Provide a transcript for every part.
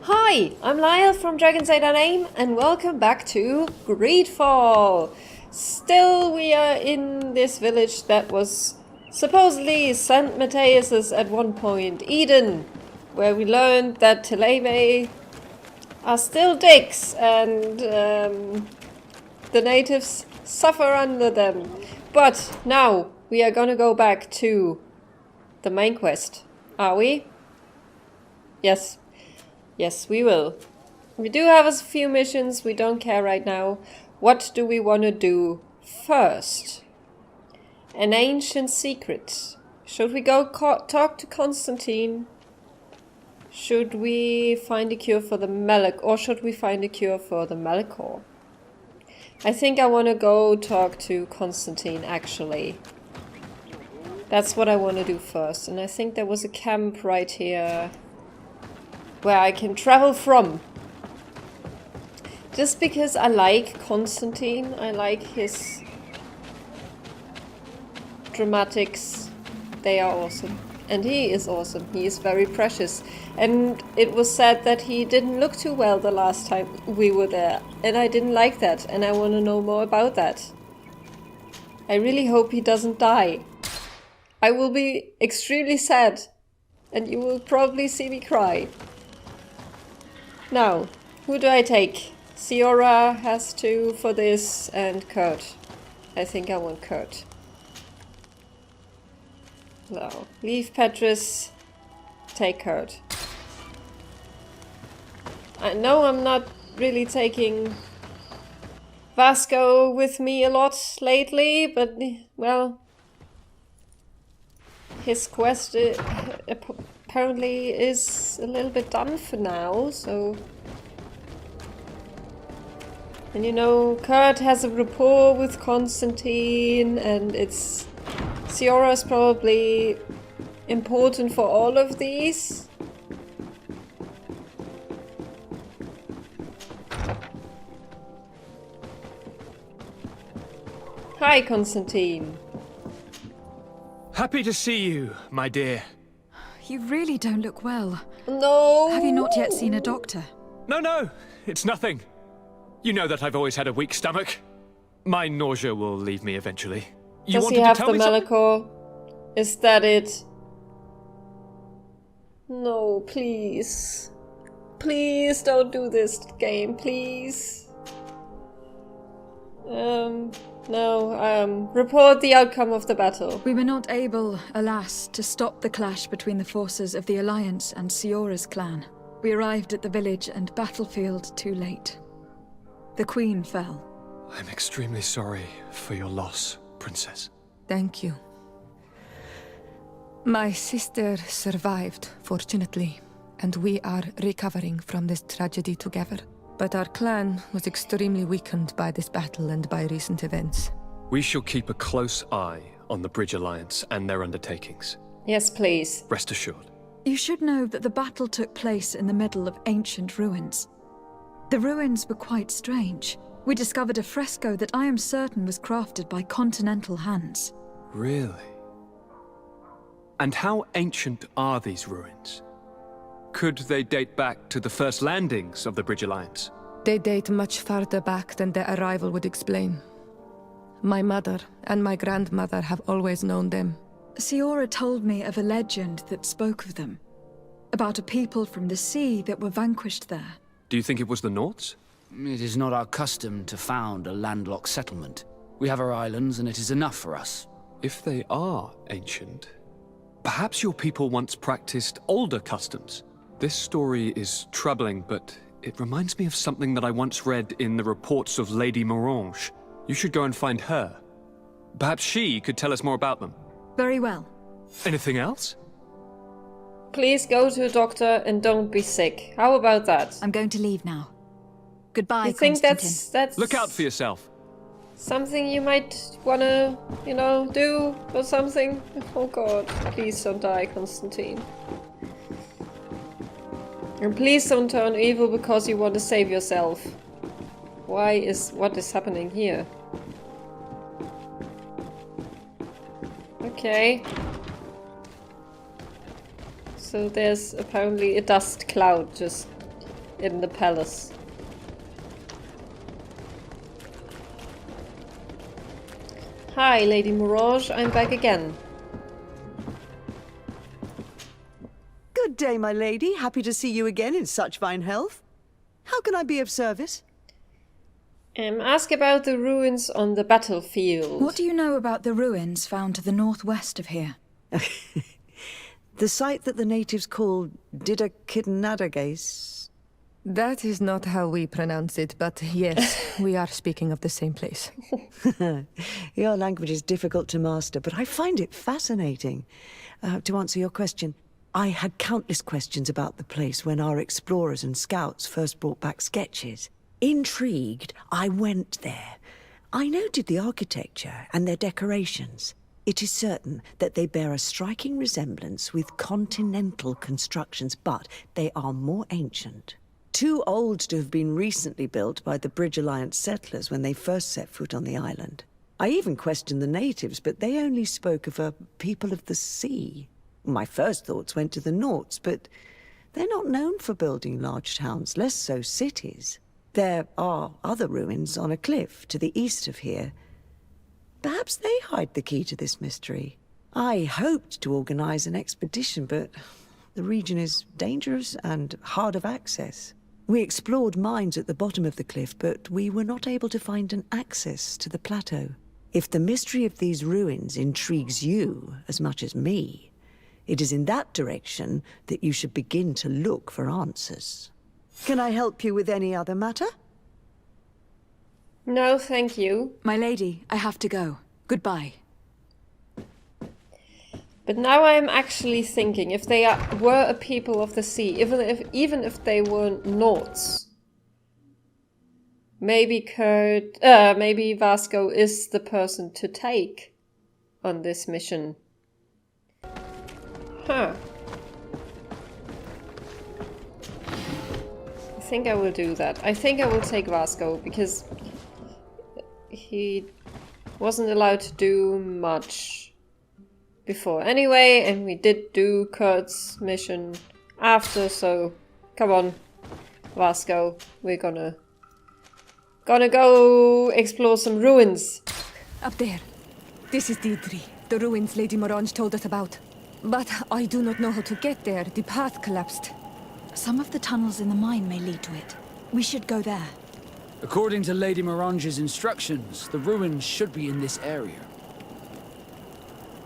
Hi, I'm Lile from DragonsAteOurName and welcome back to Greedfall. Still, we are in this village that was supposedly St. Matthias's at one point, Eden, where we learned that Televe are still dicks and the natives suffer under them. But now we are gonna go back to the main quest. Are we? Yes. Yes, we will. We do have a few missions, we don't care right now. What do we want to do first? An ancient secret. Should we go talk to Constantin? Should we find a cure for the Melic, or should we find a cure for the Melicor? I think I want to go talk to Constantin, actually. That's what I want to do first, and I think there was a camp right here where I can travel from. Just because I like Constantin, I like his dramatics. They are awesome. And he is awesome. He is very precious. And it was said that he didn't look too well the last time we were there. And I didn't like that. And I want to know more about that. I really hope he doesn't die. I will be extremely sad. And you will probably see me cry. Now, who do I take? Ciora has to for this, and Kurt. I think I want Kurt. No. Leave Petrus. Take Kurt. I know I'm not really taking Vasco with me a lot lately, but, well, his quest apparently is a little bit done for now, so... And you know, Kurt has a rapport with Constantin, and it's... Ciora is probably important for all of these. Hi, Constantin. Happy to see you, my dear. You really don't look well. No! Have you not yet seen a doctor? No, it's nothing. You know that I've always had a weak stomach. My nausea will leave me eventually. You Does he wanted have to the tell me something? Melicor? Is that it? No, please. Please don't do this game, please. No, report the outcome of the battle. We were not able, alas, to stop the clash between the forces of the Alliance and Ciora's clan. We arrived at the village and battlefield too late. The Queen fell. I'm extremely sorry for your loss, Princess. Thank you. My sister survived, fortunately, and we are recovering from this tragedy together. But our clan was extremely weakened by this battle and by recent events. We shall keep a close eye on the Bridge Alliance and their undertakings. Yes, please. Rest assured. You should know that the battle took place in the middle of ancient ruins. The ruins were quite strange. We discovered a fresco that I am certain was crafted by continental hands. Really? And how ancient are these ruins? Could they date back to the first landings of the Bridge Alliance? They date much farther back than their arrival would explain. My mother and my grandmother have always known them. Ciora told me of a legend that spoke of them. About a people from the sea that were vanquished there. Do you think it was the Norts? It is not our custom to found a landlocked settlement. We have our islands, and it is enough for us. If they are ancient, perhaps your people once practiced older customs. This story is troubling, but it reminds me of something that I once read in the reports of Lady Morange. You should go and find her. Perhaps she could tell us more about them. Very well. Anything else? Please go to a doctor and don't be sick. How about that? I'm going to leave now. Goodbye, You think Constantin. that's Look out for yourself. something you might wanna, do or something? Oh god, please don't die, Constantine. And please don't turn evil because you want to save yourself. What is happening here? Okay. So there's apparently a dust cloud just in the palace. Hi, Lady Mirage, I'm back again. Good day, my lady. Happy to see you again in such fine health. How can I be of service? Ask about the ruins on the battlefield. What do you know about the ruins found to the northwest of here? The site that the natives call Didakidnadagace. That is not how we pronounce it, but yes, we are speaking of the same place. Your language is difficult to master, but I find it fascinating. To answer your question, I had countless questions about the place when our explorers and scouts first brought back sketches. Intrigued, I went there. I noted the architecture and their decorations. It is certain that they bear a striking resemblance with continental constructions, but they are more ancient. Too old to have been recently built by the Bridge Alliance settlers when they first set foot on the island. I even questioned the natives, but they only spoke of a people of the sea. My first thoughts went to the Nauts, but they're not known for building large towns, less so cities. There are other ruins on a cliff to the east of here. Perhaps they hide the key to this mystery. I hoped to organize an expedition, but the region is dangerous and hard of access. We explored mines at the bottom of the cliff, but we were not able to find an access to the plateau. If the mystery of these ruins intrigues you as much as me, it is in that direction that you should begin to look for answers. Can I help you with any other matter? No, thank you. My lady, I have to go. Goodbye. But now I'm actually thinking, if they were a people of the sea, even if they were Nauts, maybe maybe Vasco is the person to take on this mission. Huh. I think I will do that. I think I will take Vasco, because he wasn't allowed to do much before anyway, and we did do Kurt's mission after, so come on, Vasco, we're gonna go explore some ruins. Up there. This is Deidre, the ruins Lady Morange told us about. But I do not know how to get there. The path collapsed. Some of the tunnels in the mine may lead to it. We should go there. According to Lady Morange's instructions, the ruins should be in this area.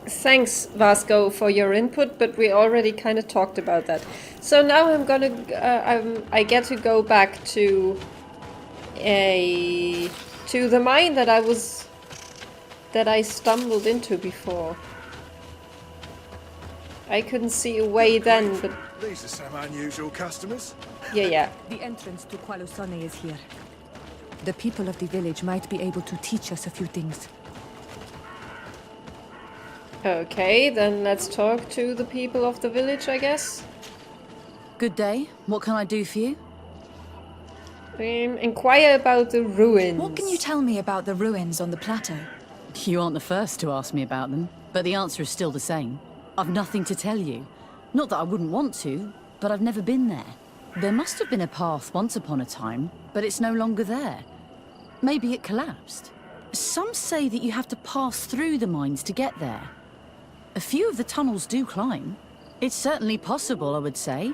Thanks, Vasco, for your input, but we already kind of talked about that. So now I'm gonna, I get to go back to the mine that I stumbled into before. I couldn't see a way then, but These are some unusual customers. yeah. The entrance to Qualusane is here. The people of the village might be able to teach us a few things. Okay, then let's talk to the people of the village, I guess. Good day. What can I do for you? Inquire about the ruins. What can you tell me about the ruins on the plateau? You aren't the first to ask me about them, but the answer is still the same. I've nothing to tell you. Not that I wouldn't want to, but I've never been there. There must have been a path once upon a time, but it's no longer there. Maybe it collapsed. Some say that you have to pass through the mines to get there. A few of the tunnels do climb. It's certainly possible, I would say.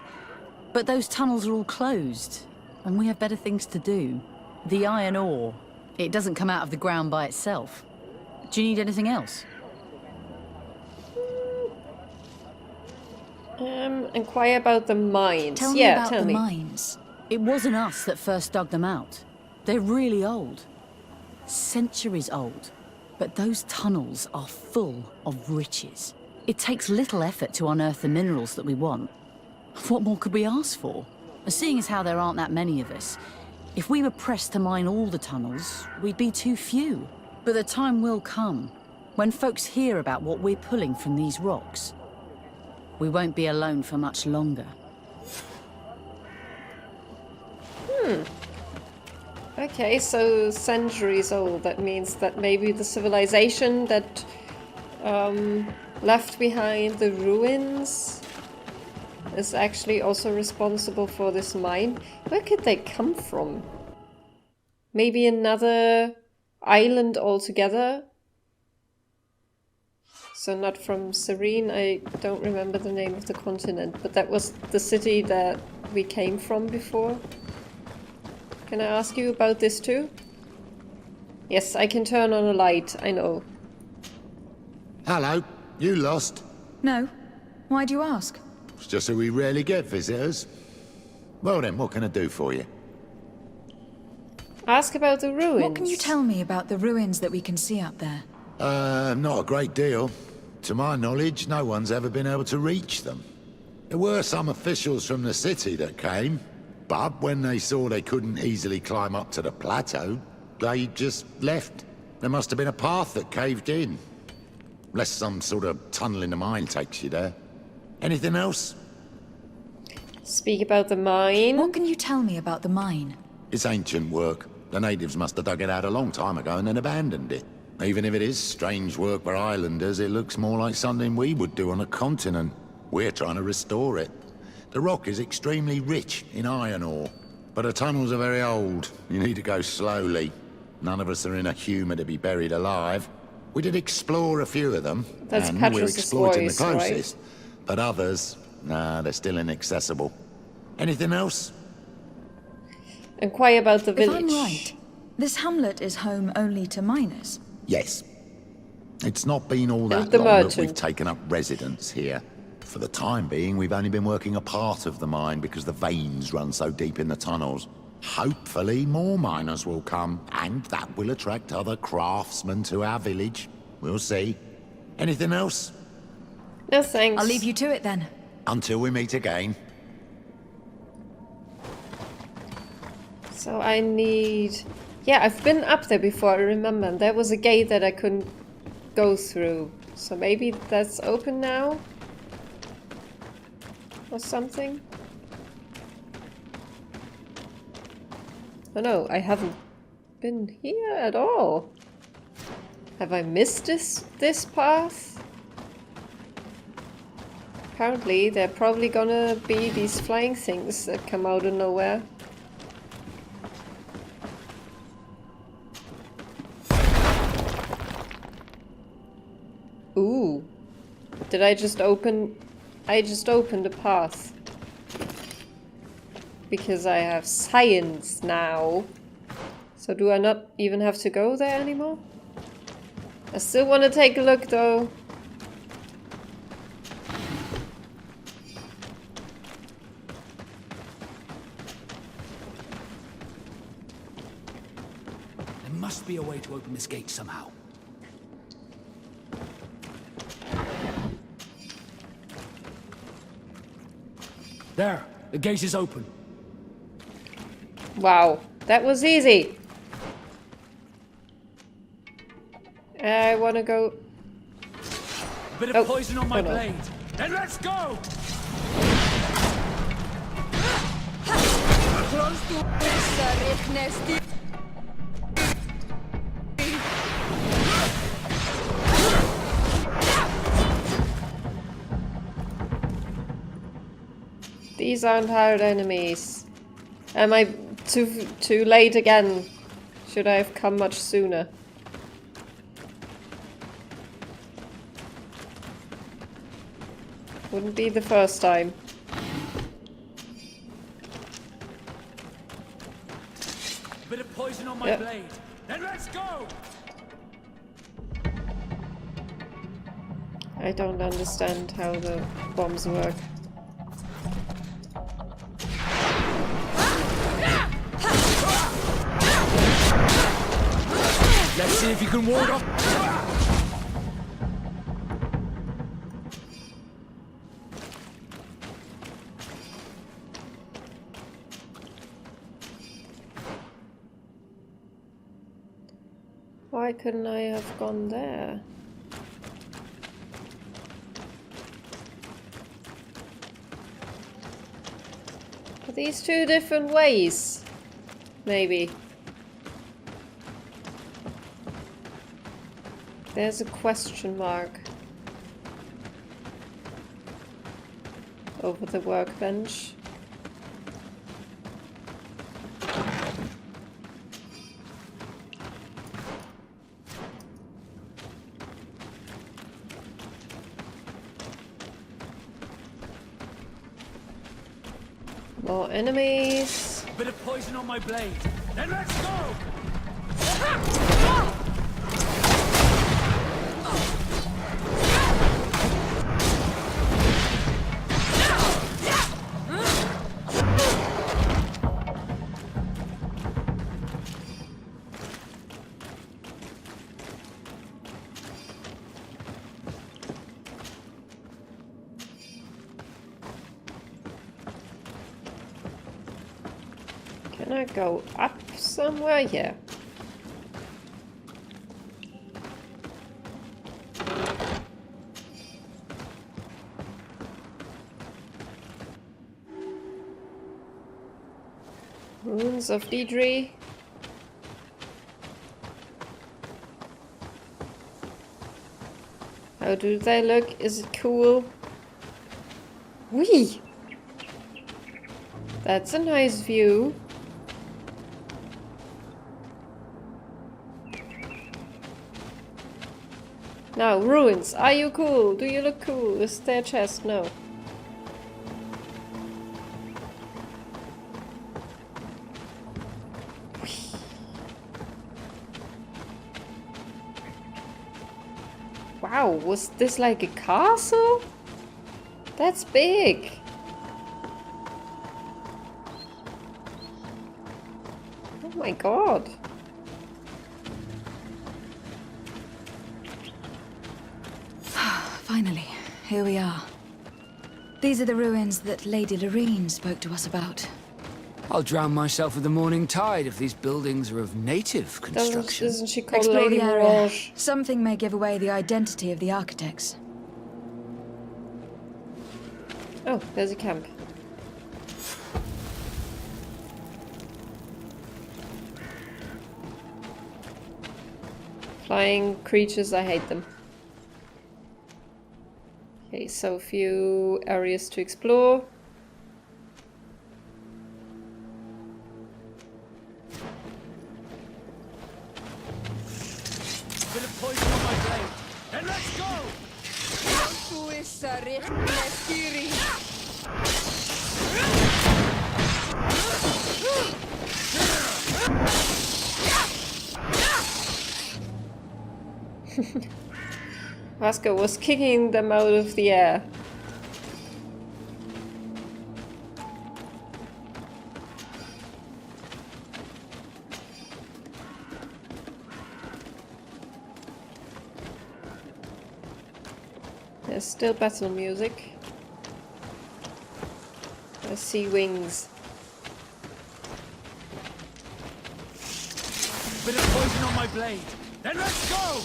But those tunnels are all closed, and we have better things to do. The iron ore, it doesn't come out of the ground by itself. Do you need anything else? Inquire about the mines. Tell me about the mines. It wasn't us that first dug them out. They're really old. Centuries old. But those tunnels are full of riches. It takes little effort to unearth the minerals that we want. What more could we ask for? Seeing as how there aren't that many of us, if we were pressed to mine all the tunnels, we'd be too few. But the time will come, when folks hear about what we're pulling from these rocks. We won't be alone for much longer. Okay, so centuries old. That means that maybe the civilization that left behind the ruins is actually also responsible for this mine. Where could they come from? Maybe another island altogether? So not from Serene, I don't remember the name of the continent, but that was the city that we came from before. Can I ask you about this too? Yes, I can turn on a light, I know. Hello, you lost? No. Why do you ask? It's just that we rarely get visitors. Well then, what can I do for you? Ask about the ruins. What can you tell me about the ruins that we can see up there? Not a great deal. To my knowledge, no one's ever been able to reach them. There were some officials from the city that came, but when they saw they couldn't easily climb up to the plateau, they just left. There must have been a path that caved in. Unless some sort of tunnel in the mine takes you there. Anything else? Speak about the mine. What can you tell me about the mine? It's ancient work. The natives must have dug it out a long time ago and then abandoned it. Even if it is strange work for islanders, it looks more like something we would do on a continent. We're trying to restore it. The rock is extremely rich in iron ore, but the tunnels are very old. You need to go slowly. None of us are in a humour to be buried alive. We did explore a few of them, That's and we're Patros' exploiting voice, the closest. right? But others, nah, they're still inaccessible. Anything else? Inquire about the village. If I'm right, this hamlet is home only to miners. Yes. It's not been all And that the long that merchant. we've taken up residence here. For the time being, we've only been working a part of the mine because the veins run so deep in the tunnels. Hopefully more miners will come, and that will attract other craftsmen to our village. We'll see. Anything else? No thanks. I'll leave you to it then. Until we meet again. So I need... Yeah, I've been up there before, I remember. And there was a gate that I couldn't go through. So maybe that's open now? Or something? Oh no, I haven't been here at all. Have I missed this path? Apparently, there are probably gonna be these flying things that come out of nowhere. Ooh. Did I just open... I just opened a path. Because I have science now. So do I not even have to go there anymore? I still want to take a look though. There must be a way to open this gate somehow. There, the gate is open. Wow, that was easy. I want to go... A bit of poison on my blade. Then let's go! These aren't hard enemies. Am I too late again? Should I have come much sooner? Wouldn't be the first time. A bit of poison on my blade. Then let's go! I don't understand how the bombs work. Let's see if you can ward off. Why couldn't I have gone there? Are these two different ways? Maybe. There's a question mark. over the workbench. More enemies. Bit of poison on my blade. Then let's go! Can I go up somewhere? Yeah. Ruins of Deidre. How do they look? Is it cool? Whee! That's a nice view. Now, ruins. Are you cool? Do you look cool? Is there a chest? No. Wow, was this like a castle? That's big. Oh my god. Finally, here we are. These are the ruins that Lady Lorene spoke to us about. I'll drown myself with the morning tide if these buildings are of native construction. Isn't she called Explore Lady the area. Mirage? Something may give away the identity of the architects. Oh, there's a camp. Flying creatures, I hate them. Okay, so a few areas to explore. Bit of poison on my blade. Then let's go! Vasco was kicking them out of the air. There's still battle music. I see wings. Bit of poison on my blade. Then let's go!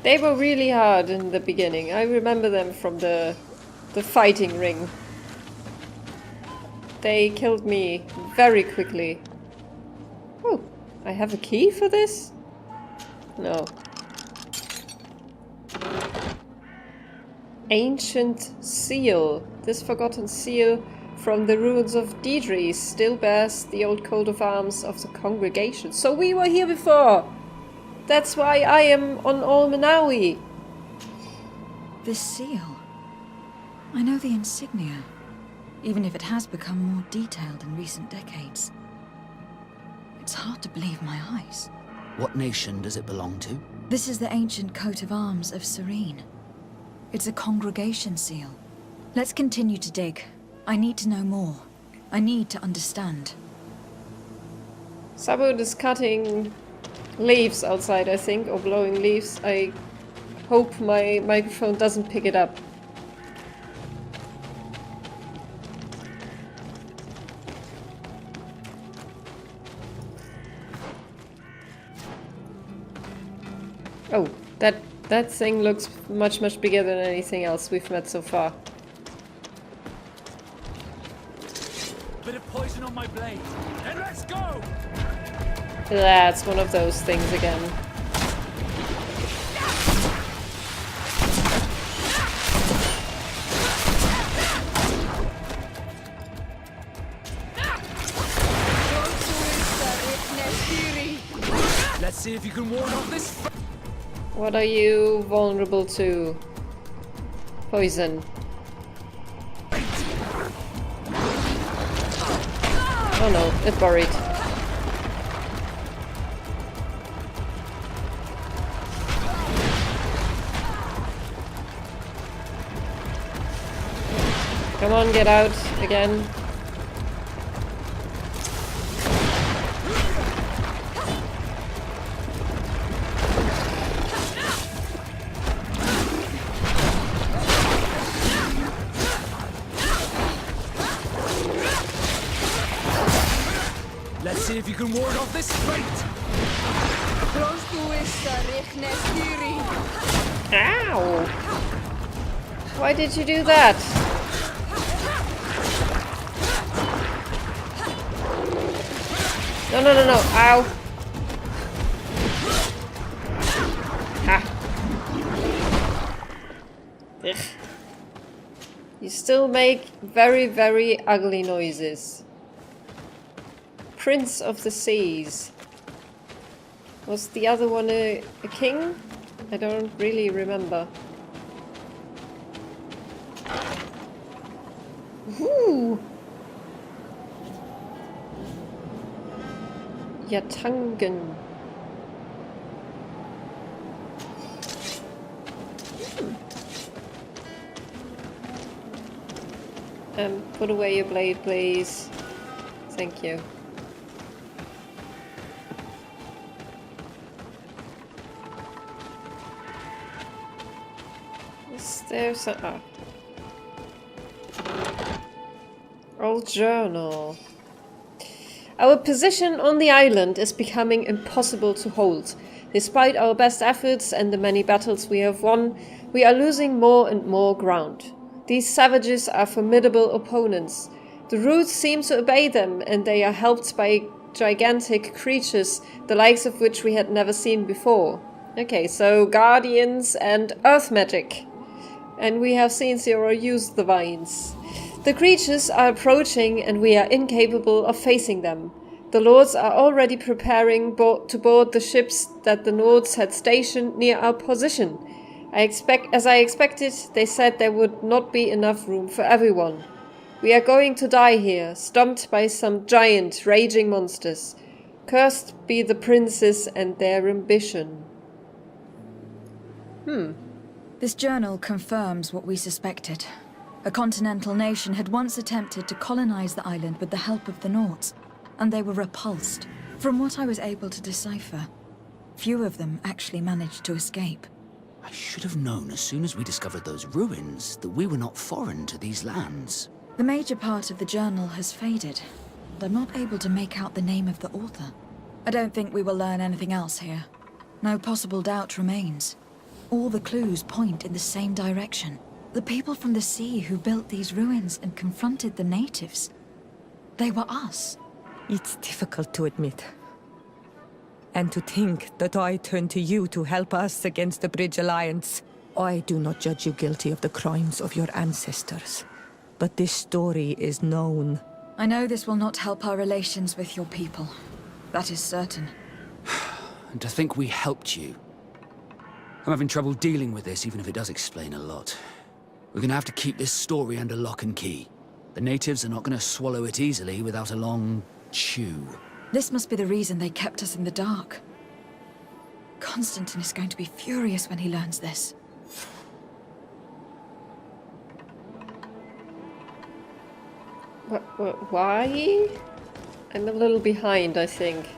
They were really hard in the beginning. I remember them from the fighting ring. They killed me very quickly. Oh, I have a key for this? No. Ancient seal. This forgotten seal from the ruins of Deidre still bears the old coat of arms of the congregation. So we were here before! That's why I am on Olmenawi. This seal. I know the insignia, even if it has become more detailed in recent decades. It's hard to believe my eyes. What nation does it belong to? This is the ancient coat of arms of Serene. It's a congregation seal. Let's continue to dig. I need to know more. I need to understand. Sabud is cutting leaves outside, I think, or blowing leaves. I hope my microphone doesn't pick it up. Oh, that thing looks much bigger than anything else we've met so far. Bit blade. Then let's go! That's one of those things again. Let's see if you can ward off this. What are you vulnerable to? Poison. Oh no, it buried. Come on, get out again. Let's see if you can ward off this fate. Ow! Why did you do that? No, no, no, no. Ow. Ha. Ugh. You still make very, very ugly noises. Prince of the Seas. Was the other one a king? I don't really remember. Ooh. Yatangan. Put away your blade, please. Thank you. Is there some... Ah. Old journal. Our position on the island is becoming impossible to hold. Despite our best efforts and the many battles we have won, we are losing more and more ground. These savages are formidable opponents. The roots seem to obey them, and they are helped by gigantic creatures, the likes of which we had never seen before. Okay, so guardians and earth magic. And we have seen Zero use the vines. The creatures are approaching, and we are incapable of facing them. The lords are already preparing to board the ships that the Nords had stationed near our position. As I expected, they said there would not be enough room for everyone. We are going to die here, stomped by some giant, raging monsters. Cursed be the princes and their ambition. This journal confirms what we suspected. A continental nation had once attempted to colonize the island with the help of the Nords, and they were repulsed. From what I was able to decipher, few of them actually managed to escape. I should have known as soon as we discovered those ruins that we were not foreign to these lands. The major part of the journal has faded, and I'm not able to make out the name of the author. I don't think we will learn anything else here. No possible doubt remains. All the clues point in the same direction. The people from the sea who built these ruins and confronted the natives. They were us. It's difficult to admit. And to think that I turn to you to help us against the Bridge Alliance. I do not judge you guilty of the crimes of your ancestors. But this story is known. I know this will not help our relations with your people. That is certain. And to think we helped you. I'm having trouble dealing with this, even if it does explain a lot. We're gonna have to keep this story under lock and key. The natives are not gonna swallow it easily without a long chew. This must be the reason they kept us in the dark. Constantin is going to be furious when he learns this. Why? I'm a little behind, I think.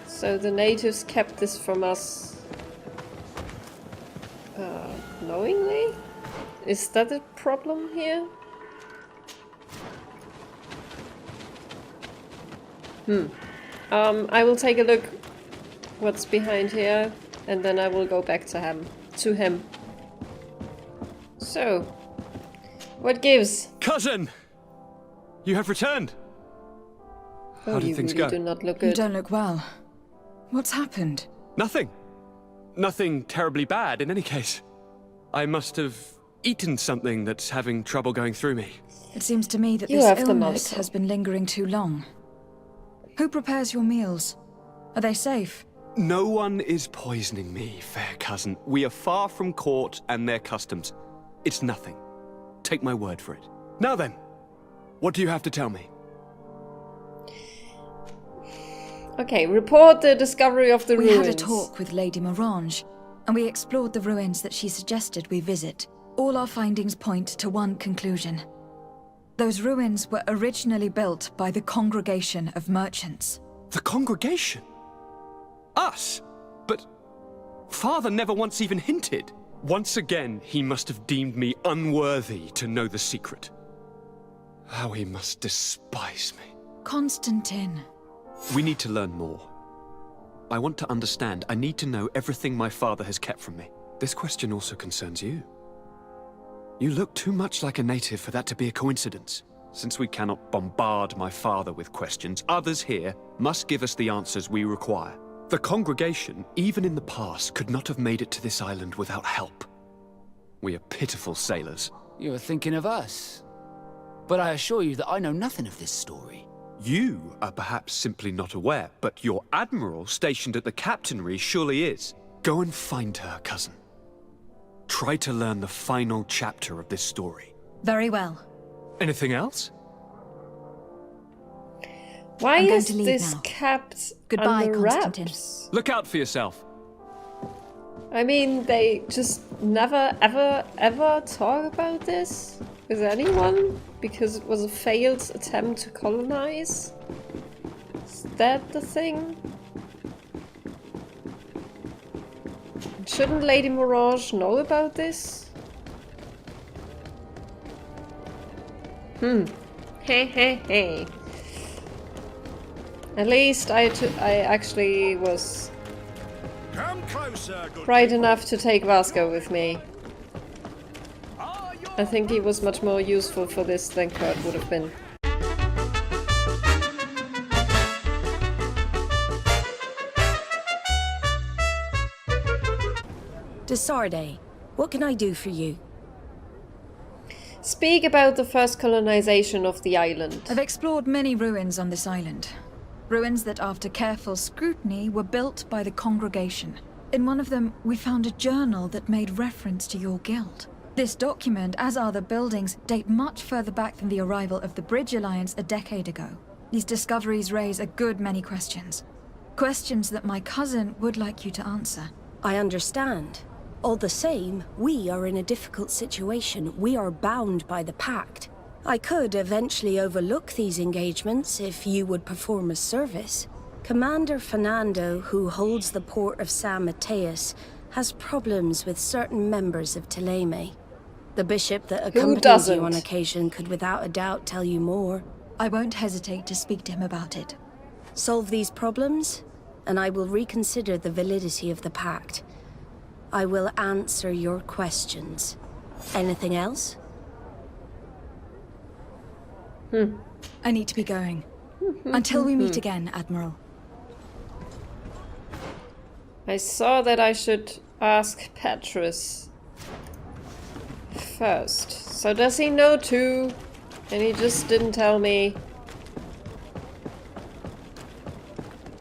So the natives kept this from us knowingly? Is that a problem here? I will take a look what's behind here, and then I will go back to him. So, What gives? Cousin! You have returned! Oh, How did you things really go? do not look You good. don't look well. What's happened? Nothing. Nothing terribly bad, in any case. I must have eaten something that's having trouble going through me. It seems to me that You this have the illness muscle. has been lingering too long. Who prepares your meals? Are they safe? No one is poisoning me, fair cousin. We are far from court and their customs. It's nothing. Take my word for it. Now then, what do you have to tell me? Okay, report the discovery of the We ruins. had a talk with Lady Morange, and we explored the ruins that she suggested we visit. All our findings point to one conclusion. Those ruins were originally built by the Congregation of Merchants. The congregation? Us? But Father never once even hinted. Once again, he must have deemed me unworthy to know the secret. How he must despise me. Constantin. We need to learn more. I want to understand. I need to know everything my father has kept from me. This question also concerns you. You look too much like a native for that to be a coincidence. Since we cannot bombard my father with questions, others here must give us the answers we require. The congregation, even in the past, could not have made it to this island without help. We are pitiful sailors. You were thinking of us. But I assure you that I know nothing of this story. You are perhaps simply not aware, but your admiral stationed at the captainry surely is. Go and find her, cousin. Try to learn the final chapter of this story. Very well. Anything else? Why I'm going is to leave this now. kept Goodbye, under Constantin. wraps? Look out for yourself. I mean, they just never, ever, ever talk about this with anyone because it was a failed attempt to colonize. Is that the thing? Shouldn't Lady Morange know about this? Hey, hey, hey. At least I actually was Come closer, good right people. enough to take Vasco with me. I think he was much more useful for this than Kurt would have been. Desarde, what can I do for you? Speak about the first colonization of the island. I've explored many ruins on this island. Ruins that, after careful scrutiny, were built by the congregation. In one of them, we found a journal that made reference to your guild. This document, as are the buildings, date much further back than the arrival of the Bridge Alliance a decade ago. These discoveries raise a good many questions. Questions that my cousin would like you to answer. I understand. All the same, we are in a difficult situation. We are bound by the pact. I could eventually overlook these engagements if you would perform a service. Commander Fernando, who holds the port of San Mateus, has problems with certain members of Teleme. The bishop that accompanies doesn't? you on occasion could without a doubt tell you more. I won't hesitate to speak to him about it. Solve these problems, and I will reconsider the validity of the pact. I will answer your questions. Anything else? I need to be going. Until we meet again, Admiral. I saw that I should ask Petrus first. So does he know too? And he just didn't tell me.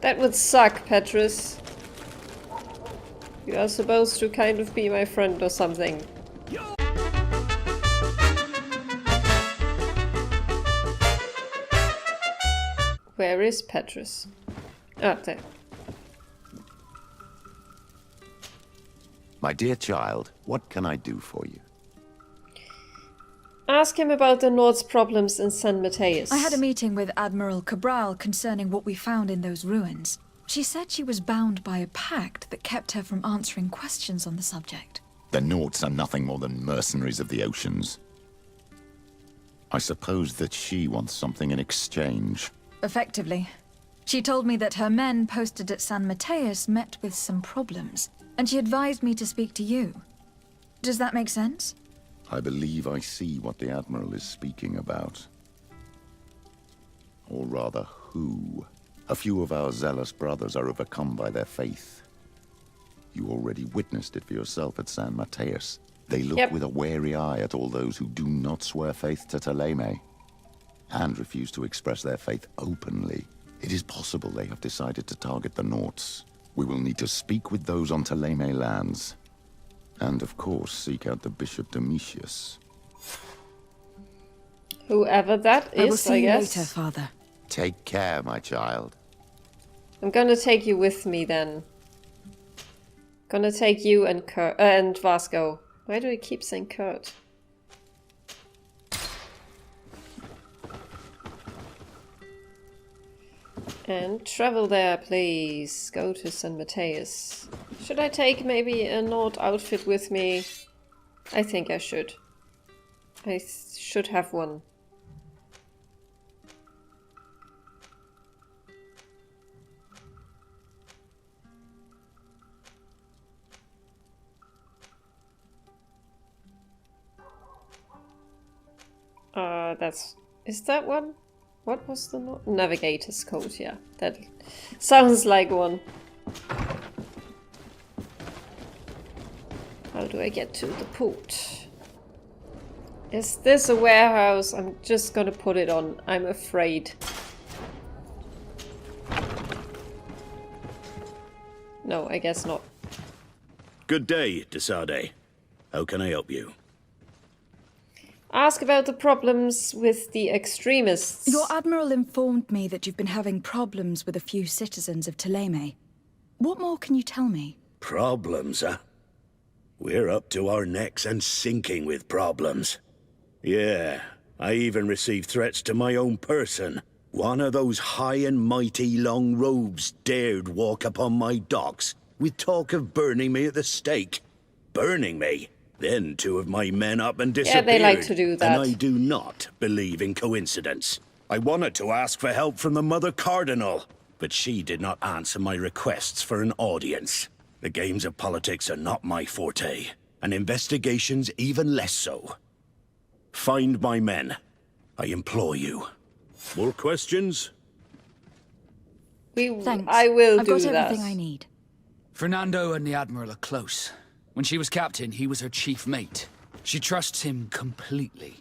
That would suck, Petrus. You are supposed to kind of be my friend or something. Where is Petrus? Ah, there. My dear child, what can I do for you? Ask him about the Nord's problems in San Mateus. I had a meeting with Admiral Cabral concerning what we found in those ruins. She said she was bound by a pact that kept her from answering questions on the subject. The Nauts are nothing more than mercenaries of the oceans. I suppose that she wants something in exchange. Effectively. She told me that her men posted at San Mateus met with some problems, and she advised me to speak to you. Does that make sense? I believe I see what the Admiral is speaking about. Or rather, who. A few of our zealous brothers are overcome by their faith. You already witnessed it for yourself at San Mateus. They look with a wary eye at all those who do not swear faith to Thélème, and refuse to express their faith openly. It is possible they have decided to target the Nauts. We will need to speak with those on Thélème lands. And of course, seek out the Bishop Domitius. Whoever that is, I will see you guess. later, Father. Take care, my child. I'm gonna take you with me then. Gonna take you and Kurt and Vasco. Why do we keep saying Kurt? And travel there, please. Go to San Mateus. Should I take maybe a Nord outfit with me? I think I should. I should have one. Is that one? What was the navigator's code? Yeah, that sounds like one. How do I get to the port? Is this a warehouse? I'm just gonna put it on. I'm afraid. No, I guess not. Good day, de Sade. How can I help you? Ask about the problems with the extremists. Your Admiral informed me that you've been having problems with a few citizens of Thélème. What more can you tell me? Problems, huh? We're up to our necks and sinking with problems. Yeah, I even received threats to my own person. One of those high and mighty long robes dared walk upon my docks with talk of burning me at the stake. Burning me? Then two of my men up and disappeared. Yeah, they like to do that. And I do not believe in coincidence. I wanted to ask for help from the Mother Cardinal, but she did not answer my requests for an audience. The games of politics are not my forte, and investigations even less so. Find my men. I implore you. More questions? Thanks. I will do that. I've got everything I need. Fernando and the Admiral are close. When she was captain, he was her chief mate. She trusts him completely.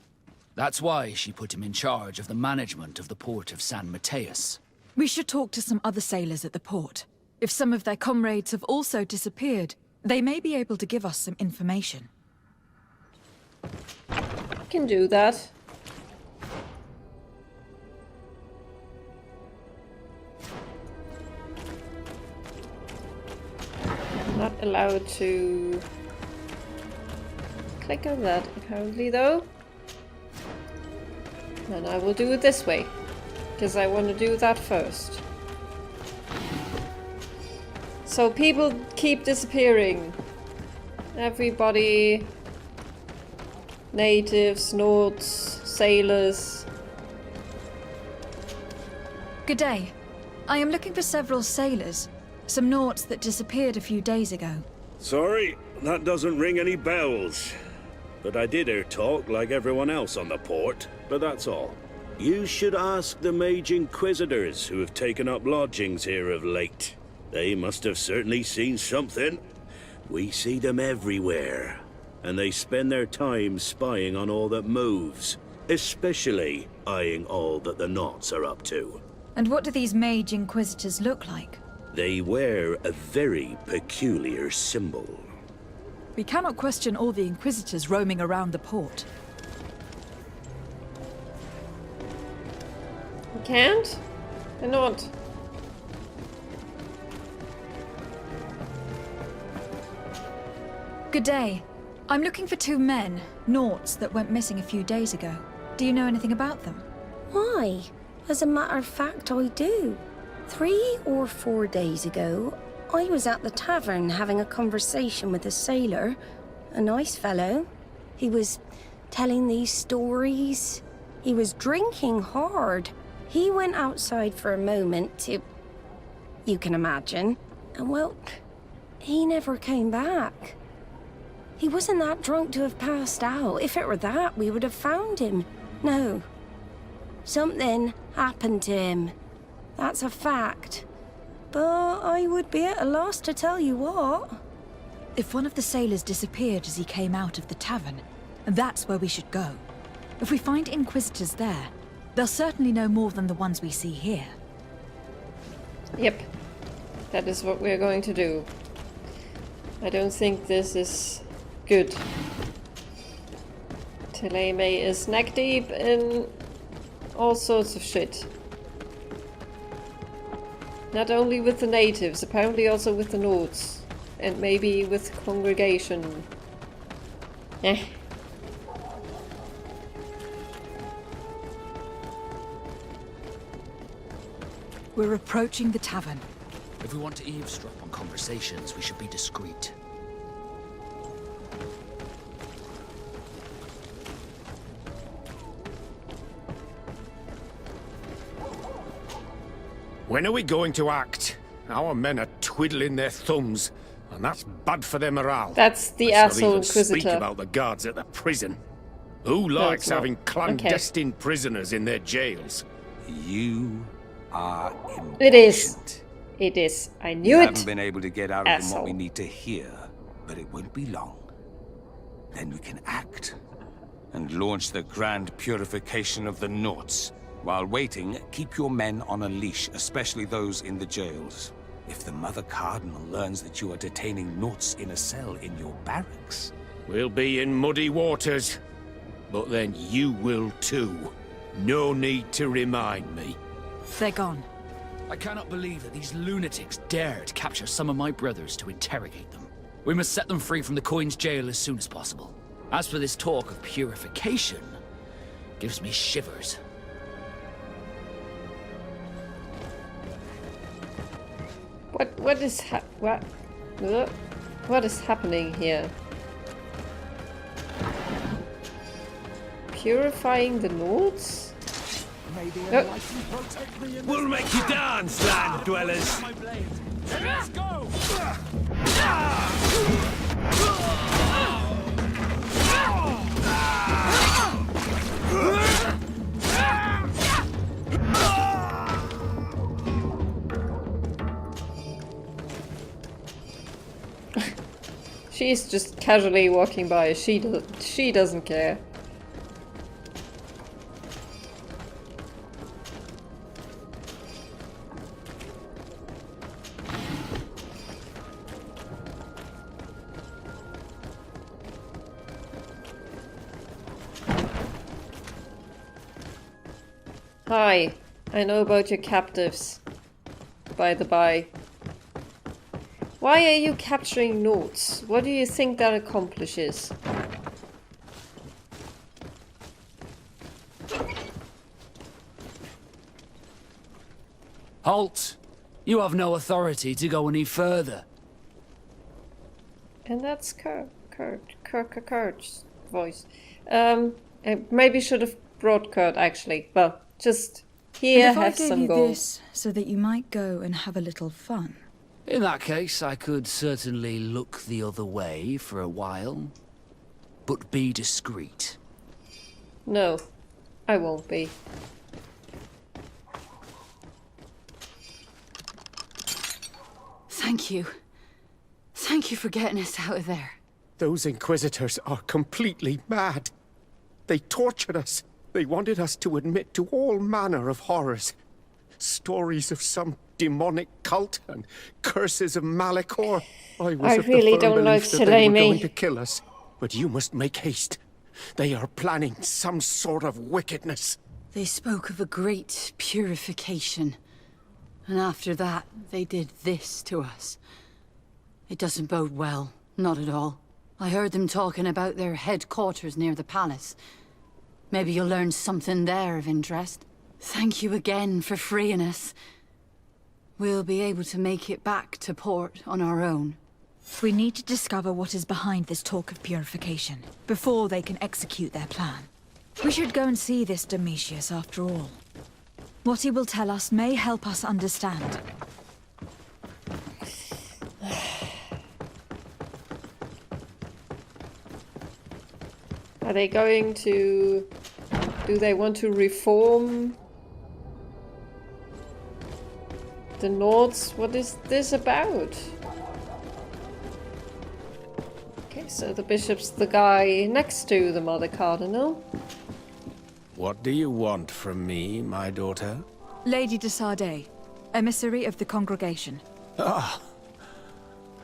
That's why she put him in charge of the management of the port of San Mateus. We should talk to some other sailors at the port. If some of their comrades have also disappeared, they may be able to give us some information. Can do that. Not allowed to click on that apparently though. And I will do it this way, because I want to do that first. So people keep disappearing. Everybody, natives, Nords, sailors. Good day. I am looking for several sailors. Some Nauts that disappeared a few days ago. Sorry, that doesn't ring any bells. But I did hear talk like everyone else on the port, but that's all. You should ask the Mage Inquisitors who have taken up lodgings here of late. They must have certainly seen something. We see them everywhere, and they spend their time spying on all that moves, especially eyeing all that the Nauts are up to. And what do these Mage Inquisitors look like? They wear a very peculiar symbol. We cannot question all the Inquisitors roaming around the port. You can't? Why not? Good day. I'm looking for two men, Nauts, that went missing a few days ago. Do you know anything about them? Why? As a matter of fact, I do. 3 or 4 days ago, I was at the tavern having a conversation with a sailor. A nice fellow. He was telling these stories. He was drinking hard. He went outside for a moment to... you can imagine. And well, he never came back. He wasn't that drunk to have passed out. If it were that, we would have found him. No. Something happened to him. That's a fact. But I would be at a loss to tell you what. If one of the sailors disappeared as he came out of the tavern, that's where we should go. If we find Inquisitors there, they'll certainly know more than the ones we see here. Yep. That is what we're going to do. I don't think this is good. Lile is neck deep in all sorts of shit. Not only with the natives, apparently also with the Nords. And maybe with the congregation. Eh. We're approaching the tavern. If we want to eavesdrop on conversations, we should be discreet. When are we going to act? Our men are twiddling their thumbs, and that's bad for their morale. That's the Let's asshole not even speak Inquisitor. about the guards at the prison. Who likes it's not. having clandestine prisoners in their jails? You are impatient. It is. It is. I knew We it. haven't been able to get out of them what we Asshole. need to hear, but it won't be long. Then we can act and launch the grand purification of the Norts. While waiting, keep your men on a leash, especially those in the jails. If the Mother Cardinal learns that you are detaining Norts in a cell in your barracks... We'll be in muddy waters, but then you will too. No need to remind me. They're gone. I cannot believe that these lunatics dared capture some of my brothers to interrogate them. We must set them free from the Coin's jail as soon as possible. As for this talk of purification, gives me shivers. What is what is happening here? Purifying the Nords? Oh. We'll make you dance, land dwellers! Let's go! She's just casually walking by. She doesn't care. Hi, I know about your captives. By the by. Why are you capturing Nords? What do you think that accomplishes? Halt! You have no authority to go any further. And that's Kurt's voice. I maybe should have brought Kurt actually. Well, just here, And if have I gave some you gold. this so that you might go and have a little fun. In that case, I could certainly look the other way for a while. But be discreet. No, I won't be. Thank you. Thank you for getting us out of there. Those Inquisitors are completely mad. They tortured us. They wanted us to admit to all manner of horrors. Stories of some demonic cult and curses of Malachor. I was of really the firm don't like belief that they were Lile. going to kill us. But you must make haste. They are planning some sort of wickedness. They spoke of a great purification. And after that, they did this to us. It doesn't bode well. Not at all. I heard them talking about their headquarters near the palace. Maybe you'll learn something there of interest. Thank you again for freeing us. We'll be able to make it back to port on our own. We need to discover what is behind this talk of purification, before they can execute their plan. We should go and see this Domitius after all. What he will tell us may help us understand. Are they going to... Do they want to reform the Nords? What is this about? Okay, so the bishop's the guy next to the Mother Cardinal. What do you want from me, my daughter? Lady de Sardet, emissary of the congregation. Ah,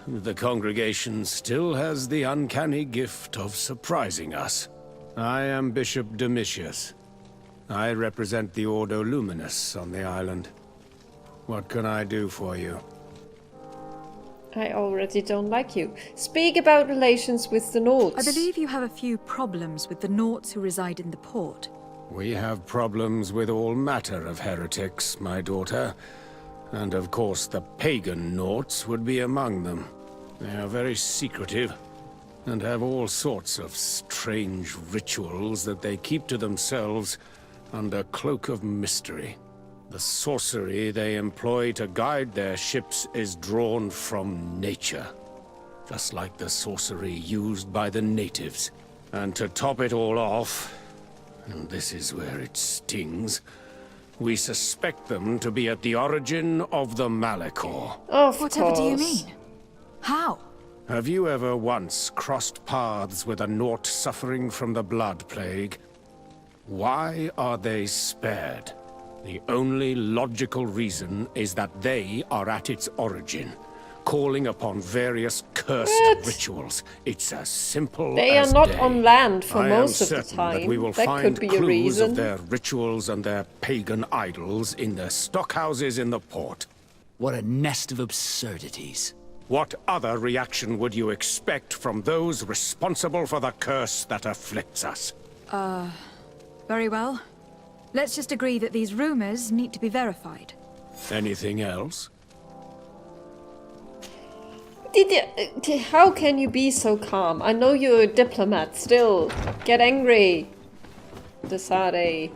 the congregation still has the uncanny gift of surprising us. I am Bishop Domitius. I represent the Ordo Luminous on the island. What can I do for you? I already don't like you. Speak about relations with the Nords. I believe you have a few problems with the Nords who reside in the port. We have problems with all matter of heretics, my daughter. And of course the pagan Nords would be among them. They are very secretive, and have all sorts of strange rituals that they keep to themselves under cloak of mystery. The sorcery they employ to guide their ships is drawn from nature, just like the sorcery used by the natives. And to top it all off, and this is where it stings, we suspect them to be at the origin of the Malachor. Whatever do you mean? How? Have you ever once crossed paths with a Nort suffering from the Blood Plague? Why are they spared? The only logical reason is that they are at its origin, calling upon various cursed rituals. It's as simple They as are not day. on land for most of the certain time. That we will That find could be a clues reason. of their rituals and their pagan idols in their stockhouses in the port. What a nest of absurdities. What other reaction would you expect from those responsible for the curse that afflicts us? Very well. Let's just agree that these rumors need to be verified. Anything else? How can you be so calm? I know you're a diplomat. Still, get angry. De Sardet.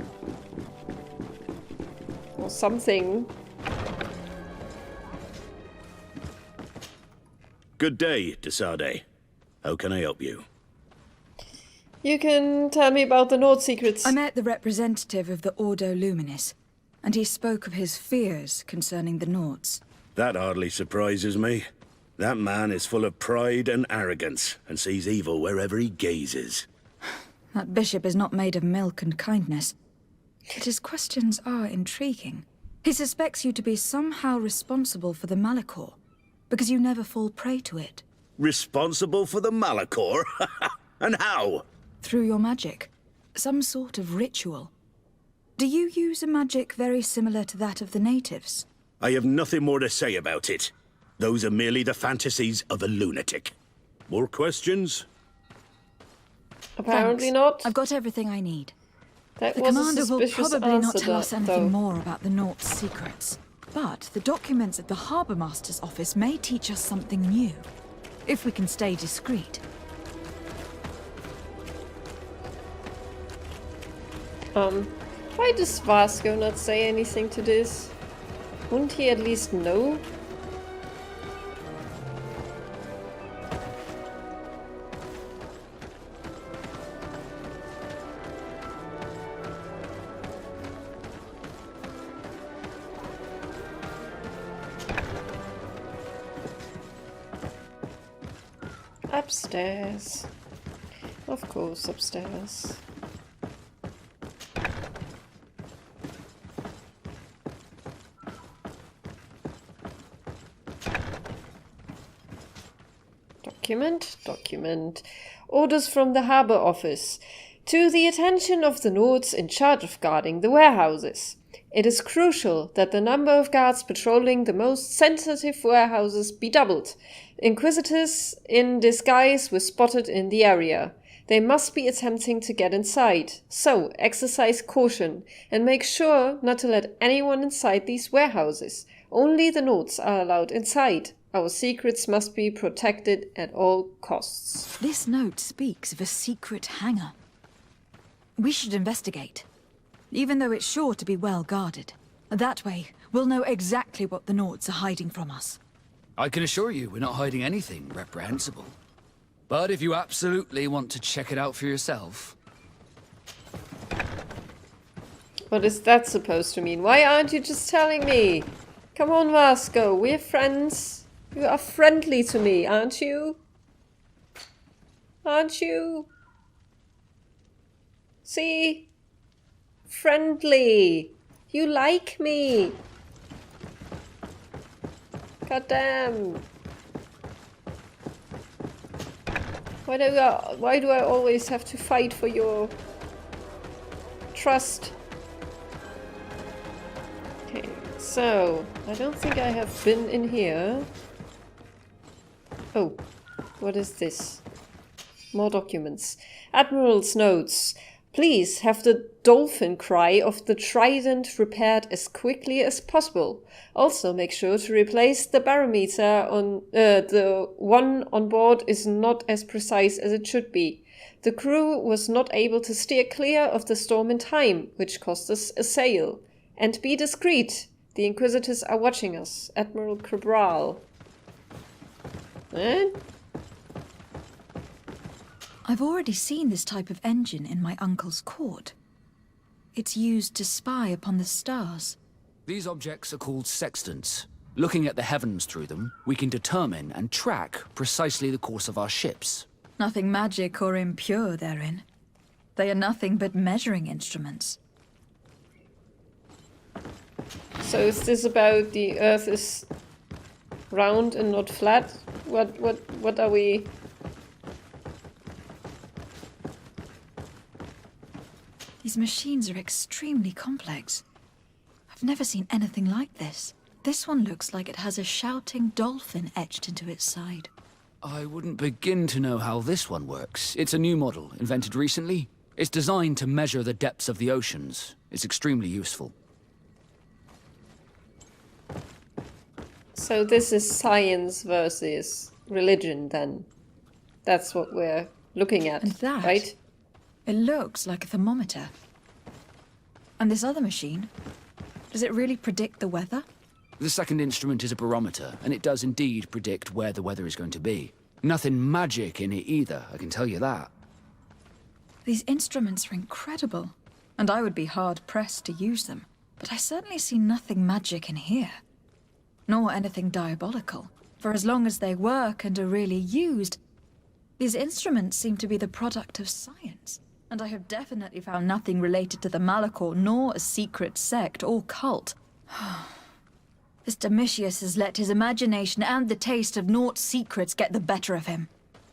Or something. Good day, de Sardet. How can I help you? You can tell me about the Nord secrets. I met the representative of the Ordo Luminis, and he spoke of his fears concerning the Nords. That hardly surprises me. That man is full of pride and arrogance, and sees evil wherever he gazes. That bishop is not made of milk and kindness. But his questions are intriguing. He suspects you to be somehow responsible for the Malachor, because you never fall prey to it. Responsible for the Malachor? And how? Through your magic. Some sort of ritual. Do you use a magic very similar to that of the natives? I have nothing more to say about it. Those are merely the fantasies of a lunatic. More questions? Apparently Thanks. not. I've got everything I need. That The was a commander will suspicious probably not answer, tell us anything though. more about the Nort's secrets. But the documents at the Harbour Master's office may teach us something new, if we can stay discreet. Why does Vasco not say anything to this? Wouldn't he at least know? Upstairs. Of course, upstairs. Document. Orders from the Harbour Office. To the attention of the Nords in charge of guarding the warehouses. It is crucial that the number of guards patrolling the most sensitive warehouses be doubled. Inquisitors in disguise were spotted in the area. They must be attempting to get inside, so exercise caution and make sure not to let anyone inside these warehouses. Only the Nords are allowed inside. Our secrets must be protected at all costs. This note speaks of a secret hangar. We should investigate, even though it's sure to be well guarded. That way, we'll know exactly what the Nords are hiding from us. I can assure you we're not hiding anything reprehensible. But if you absolutely want to check it out for yourself, What is that supposed to mean? Why aren't you just telling me? Come on, Vasco, we're friends. You are friendly to me, aren't you? Aren't you? See? Friendly. You like me. God damn. Why do I always have to fight for your trust? Okay, so I don't think I have been in here. Oh, what is this? More documents. Admiral's notes. Please have the dolphin cry of the trident repaired as quickly as possible. Also make sure to replace the barometer on the one on board is not as precise as it should be. The crew was not able to steer clear of the storm in time, which cost us a sail. And be discreet. The Inquisitors are watching us. Admiral Cabral. Eh? I've already seen this type of engine in my uncle's court. It's used to spy upon the stars. These objects are called sextants. Looking at the heavens through them, we can determine and track precisely the course of our ships. Nothing magic or impure therein. They are nothing but measuring instruments. So is this about the Earth is round and not flat? What are we... These machines are extremely complex. I've never seen anything like this. This one looks like it has a shouting dolphin etched into its side. I wouldn't begin to know how this one works. It's a new model, invented recently. It's designed to measure the depths of the oceans. It's extremely useful. So this is science versus religion then. That's what we're looking at, And that, right? It looks like a thermometer. And this other machine, does it really predict the weather? The second instrument is a barometer, and it does indeed predict where the weather is going to be. Nothing magic in it either, I can tell you that. These instruments are incredible, and I would be hard-pressed to use them. But I certainly see nothing magic in here. Nor anything diabolical. For as long as they work and are really used, these instruments seem to be the product of science. And I have definitely found nothing related to the Malachor, nor a secret sect or cult. This Domitius has let his imagination and the taste of Naught's secrets get the better of him.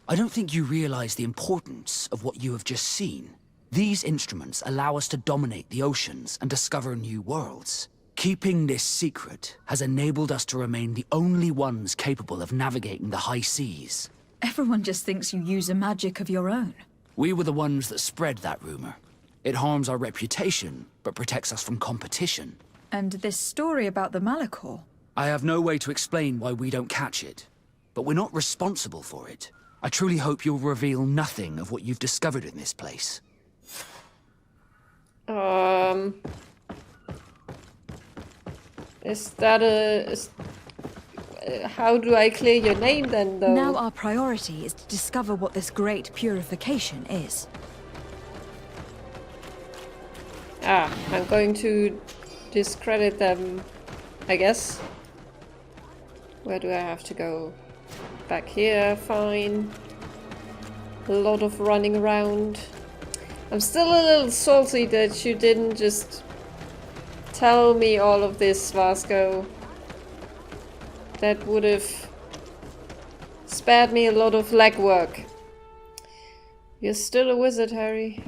I don't think you realize the importance of what you have just seen. These instruments allow us to dominate the oceans and discover new worlds. Keeping this secret has enabled us to remain the only ones capable of navigating the high seas. Everyone just thinks you use a magic of your own. We were the ones that spread that rumor. It harms our reputation, but protects us from competition. And this story about the Malachor? I have no way to explain why we don't catch it, but we're not responsible for it. I truly hope you'll reveal nothing of what you've discovered in this place. Is that a... how do I clear your name then, though? Now our priority is to discover what this great purification is. Ah, I'm going to discredit them, I guess. Where do I have to go? Back here, fine. A lot of running around. I'm still a little salty that you didn't just tell me all of this, Vasco. That would have spared me a lot of legwork. You're still a wizard, Harry.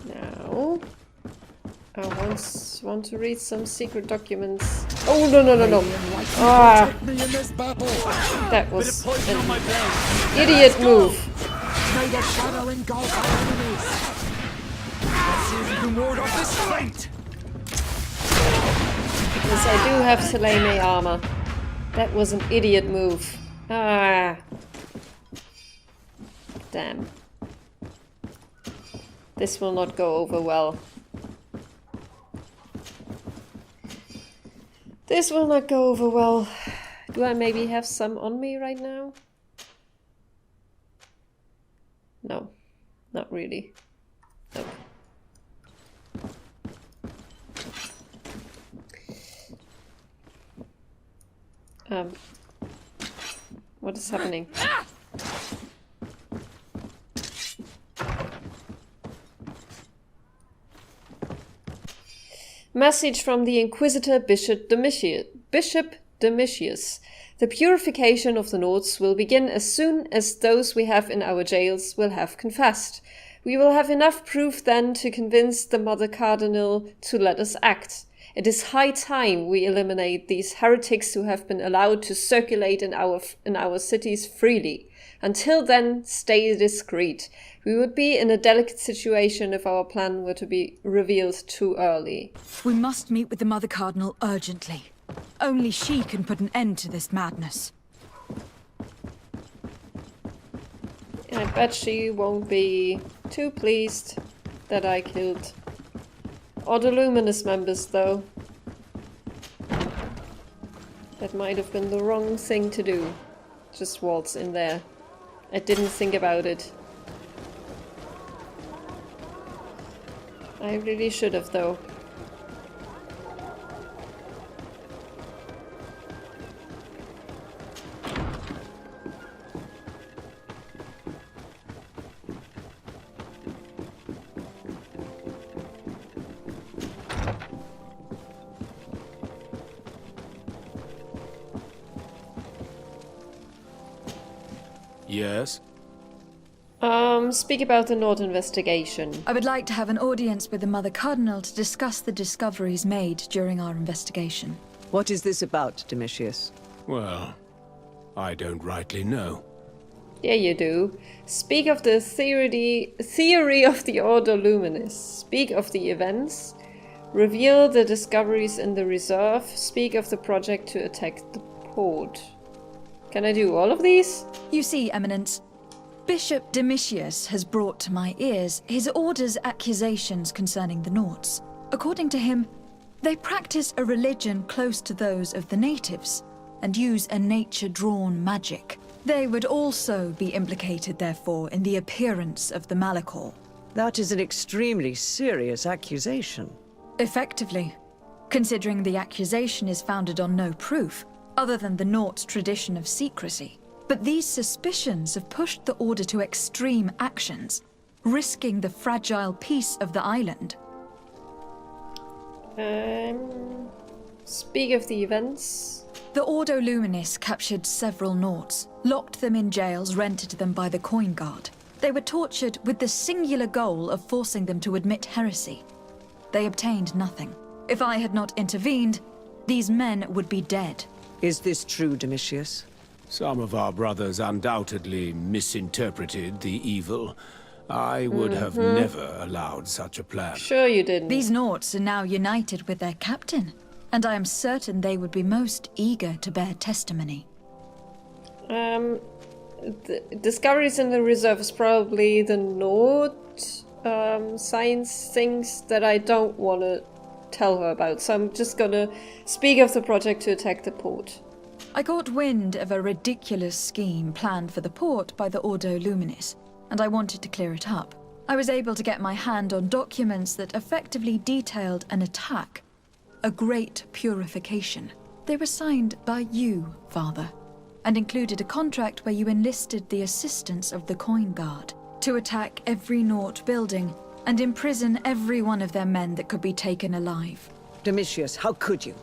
Now, I want to read some secret documents. Oh, no, no, no, no. Ah, that was an idiot move. May the shadow engulf our enemies. Let's see if you can ward off this fate. Because I do have Selene armor. That was an idiot move. Ah. Damn. This will not go over well. This will not go over well. Do I maybe have some on me right now? No, not really. Nope. What is happening? Message from the Inquisitor Bishop Domitius. The purification of the Nords will begin as soon as those we have in our jails will have confessed. We will have enough proof then to convince the Mother Cardinal to let us act. It is high time we eliminate these heretics who have been allowed to circulate in our cities freely. Until then, stay discreet. We would be in a delicate situation if our plan were to be revealed too early. We must meet with the Mother Cardinal urgently. Only she can put an end to this madness. I bet she won't be too pleased that I killed all the Luminous members, though. That might have been the wrong thing to do. Just waltz in there. I didn't think about it. I really should have, though. Yes? Speak about the Nord investigation. I would like to have an audience with the Mother Cardinal to discuss the discoveries made during our investigation. What is this about, Domitius? Well, I don't rightly know. Yeah, you do. Speak of the theory of the Order Luminis. Speak of the events. Reveal the discoveries in the reserve. Speak of the project to attack the port. Can I do all of these? You see, Eminence, Bishop Domitius has brought to my ears his order's accusations concerning the Nords. According to him, they practice a religion close to those of the natives and use a nature-drawn magic. They would also be implicated, therefore, in the appearance of the Malachor. That is an extremely serious accusation. Effectively, considering the accusation is founded on no proof, other than the Nort's tradition of secrecy. But these suspicions have pushed the Order to extreme actions, risking the fragile peace of the island. Speak of the events. The Ordo Luminis captured several Nords, locked them in jails rented to them by the Coin Guard. They were tortured with the singular goal of forcing them to admit heresy. They obtained nothing. If I had not intervened, these men would be dead. Is this true, Domitius? Some of our brothers undoubtedly misinterpreted the evil. I would have never allowed such a plan. Sure you didn't. These Nords are now united with their captain, and I am certain they would be most eager to bear testimony. The discoveries in the reserve is probably the Nord science things that I don't want to tell her about, so I'm just gonna speak of the project to attack the port. I got wind of a ridiculous scheme planned for the port by the Ordo Luminis, and I wanted to clear it up. I was able to get my hand on documents that effectively detailed an attack, a great purification. They were signed by you, Father, and included a contract where you enlisted the assistance of the Coin Guard to attack every Nort building and imprison every one of their men that could be taken alive. Domitius, how could you?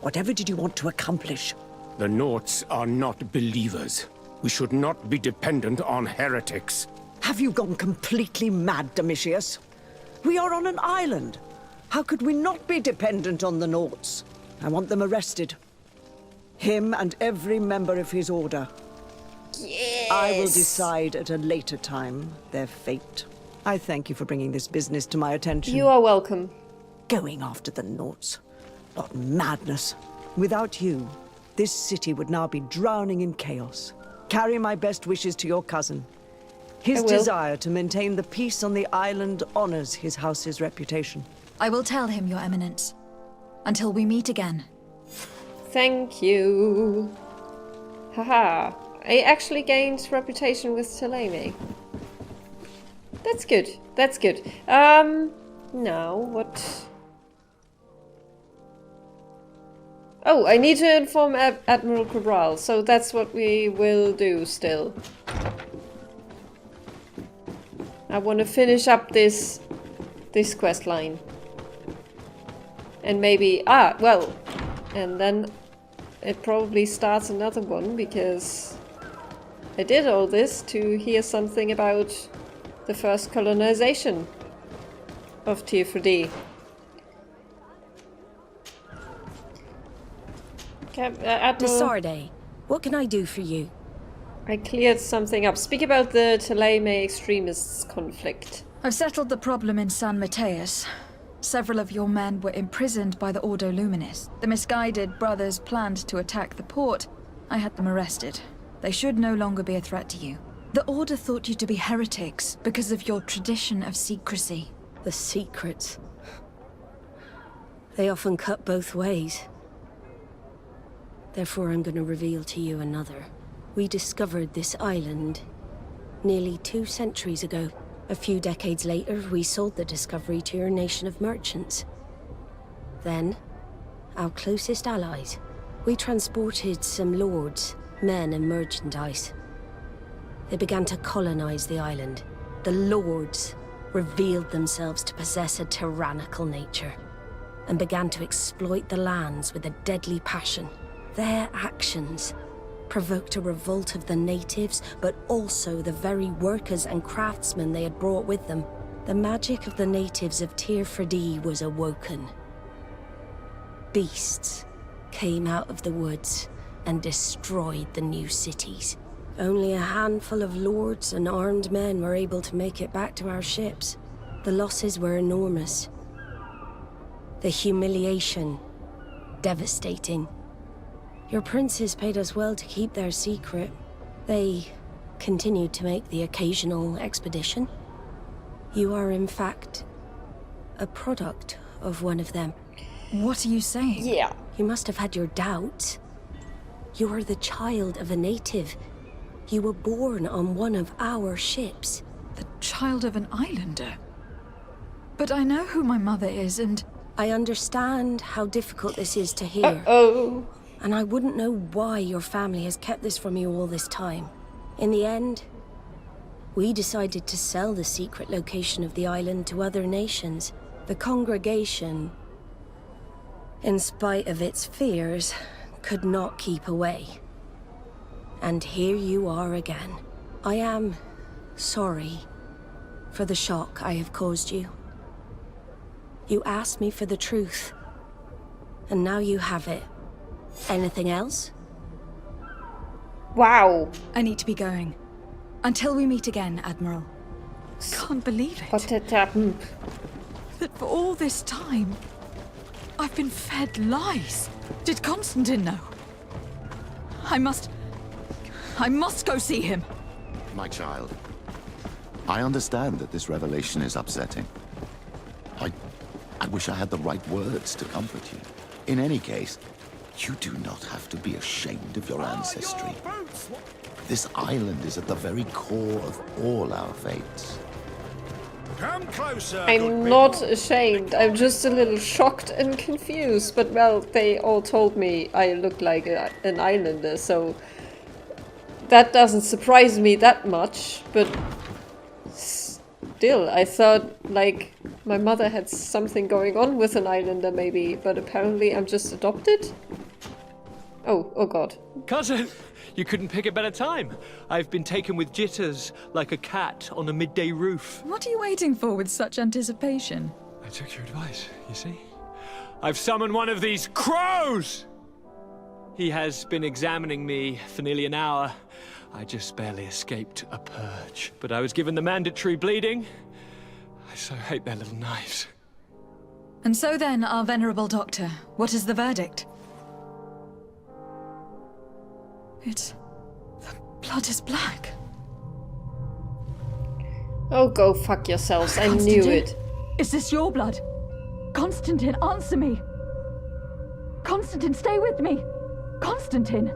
Whatever did you want to accomplish? The Norts are not believers. We should not be dependent on heretics. Have you gone completely mad, Domitius? We are on an island. How could we not be dependent on the Norts? I want them arrested. Him and every member of his order. Yes! I will decide at a later time their fate. I thank you for bringing this business to my attention. You are welcome. Going after the Norts. What madness. Without you, this city would now be drowning in chaos. Carry my best wishes to your cousin. His desire to maintain the peace on the island honors his house's reputation. I will tell him, Your Eminence. Until we meet again. Thank you. Haha. I actually gained reputation with Thélème. That's good. That's good. Now, what... Oh, I need to inform Admiral Cabral, so that's what we will do still. I want to finish up this quest line. And maybe... Ah, well. And then it probably starts another one, because I did all this to hear something about the first colonization of Tier 4D. Desarde, what can I do for you? I cleared something up. Speak about the Thélème extremists conflict. I've settled the problem in San Mateus. Several of your men were imprisoned by the Ordo Luminis. The misguided brothers planned to attack the port. I had them arrested. They should no longer be a threat to you. The Order thought you to be heretics because of your tradition of secrecy. The secrets. They often cut both ways. Therefore, I'm going to reveal to you another. We discovered this island nearly 2 centuries ago. A few decades later, we sold the discovery to your nation of merchants. Then, our closest allies. We transported some lords, men and merchandise. They began to colonize the island. The lords revealed themselves to possess a tyrannical nature and began to exploit the lands with a deadly passion. Their actions provoked a revolt of the natives, but also the very workers and craftsmen they had brought with them. The magic of the natives of Tier 4D was awoken. Beasts came out of the woods and destroyed the new cities. Only a handful of lords and armed men were able to make it back to our ships. The losses were enormous. The humiliation, devastating. Your princes paid us well to keep their secret. They continued to make the occasional expedition. You are, in fact, a product of one of them. What are you saying? Yeah. You must have had your doubts. You are the child of a native. You were born on one of our ships. The child of an islander? But I know who my mother is, and... I understand how difficult this is to hear. Uh-oh. And I wouldn't know why your family has kept this from you all this time. In the end, we decided to sell the secret location of the island to other nations. The congregation, in spite of its fears, could not keep away. And here you are again. I am sorry for the shock I have caused you. You asked me for the truth, and now you have it. Anything else? Wow. I need to be going. Until we meet again, Admiral. Can't believe it. What had happened? That for all this time, I've been fed lies. Did Constantin know? I must go see him. My child, I understand that this revelation is upsetting. I wish I had the right words to comfort you. In any case, you do not have to be ashamed of your ancestry. This island is at the very core of all our fates. Come closer. I'm not ashamed. I'm just a little shocked and confused. But well, they all told me I look like an islander, so that doesn't surprise me that much. But still, I thought like my mother had something going on with an islander maybe, but apparently I'm just adopted? Oh god. Cousin, you couldn't pick a better time. I've been taken with jitters like a cat on a midday roof. What are you waiting for with such anticipation? I took your advice, you see? I've summoned one of these crows! He has been examining me for nearly an hour. I just barely escaped a purge. But I was given the mandatory bleeding. I so hate their little knives. And so then, our venerable doctor, what is the verdict? The blood is black. Oh, go fuck yourselves. I Constantin? knew it. Is this your blood? Constantin, answer me! Constantin, stay with me! Constantin!